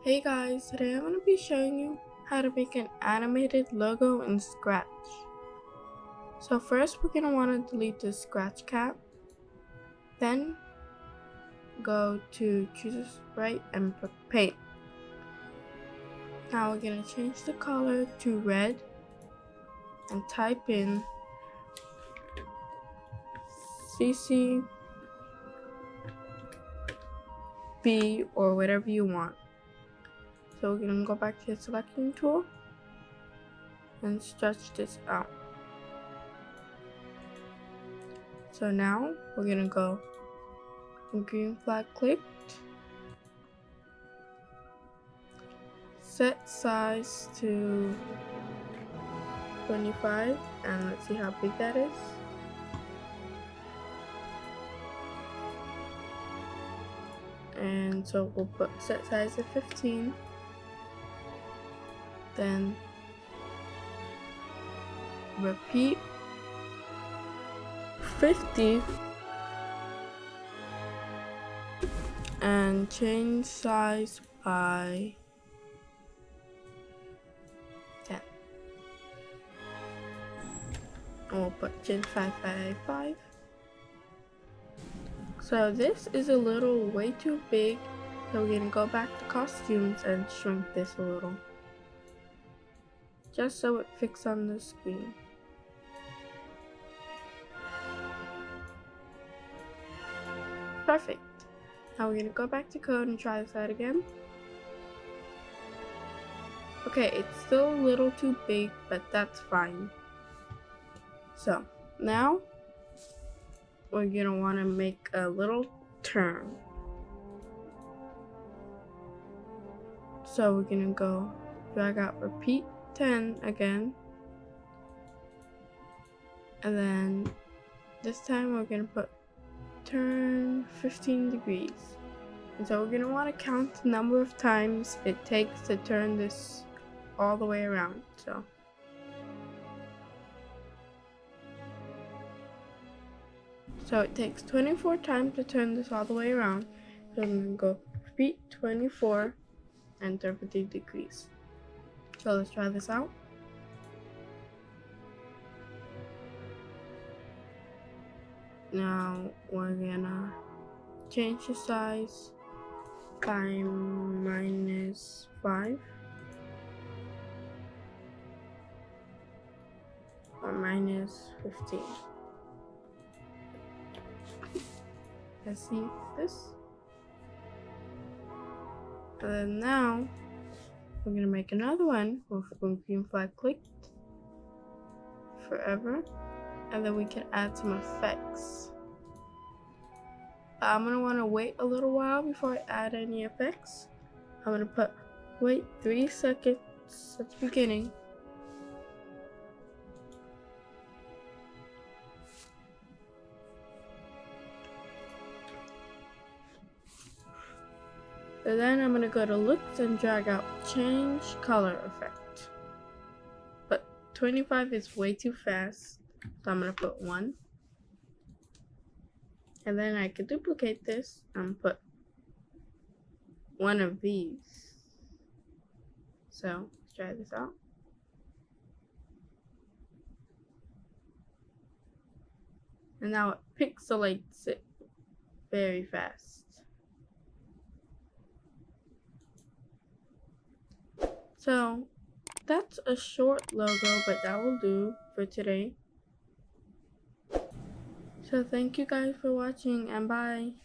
Hey guys, today I'm going to be showing you how to make an animated logo in Scratch. So first we're going to want to delete the Scratch cap, then go to choose sprite and put paint. Now we're going to change the color to red and type in CCB or whatever you want. So we're going to go back to the selection tool and stretch this out. So now we're going to go green flag clicked, set size to 25, and let's see how big that is. And so we'll put set size to 15, then repeat 50 and change size by 10. And we'll put change 5 by 5. So this is a little way too big, so we're gonna go back to costumes and shrink this a little, just so it fits on the screen. Perfect. Now we're gonna go back to code and try this out again. Okay, it's still a little too big, but that's fine. So now we're gonna want to make a little turn. So we're gonna go drag out repeat 10 again, and then this time we're gonna put turn 15 degrees. And so we're gonna want to count the number of times it takes to turn this all the way around. So it takes 24 times to turn this all the way around. So I'm gonna go repeat 24 and turn 15 degrees. So let's try this out. Now we're gonna change the size by -5 or -15. Let's see this. And then now we're gonna make another one with green flag clicked forever, and then we can add some effects. I'm gonna want to wait a little while before I add any effects. I'm gonna wait 3 seconds at the beginning. And then I'm gonna go to looks and drag out change color effect. But 25 is way too fast, so I'm gonna put 1. And then I could duplicate this and put one of these. So let's try this out. And now it pixelates it very fast. So that's a short logo, but that will do for today. So thank you guys for watching, and bye.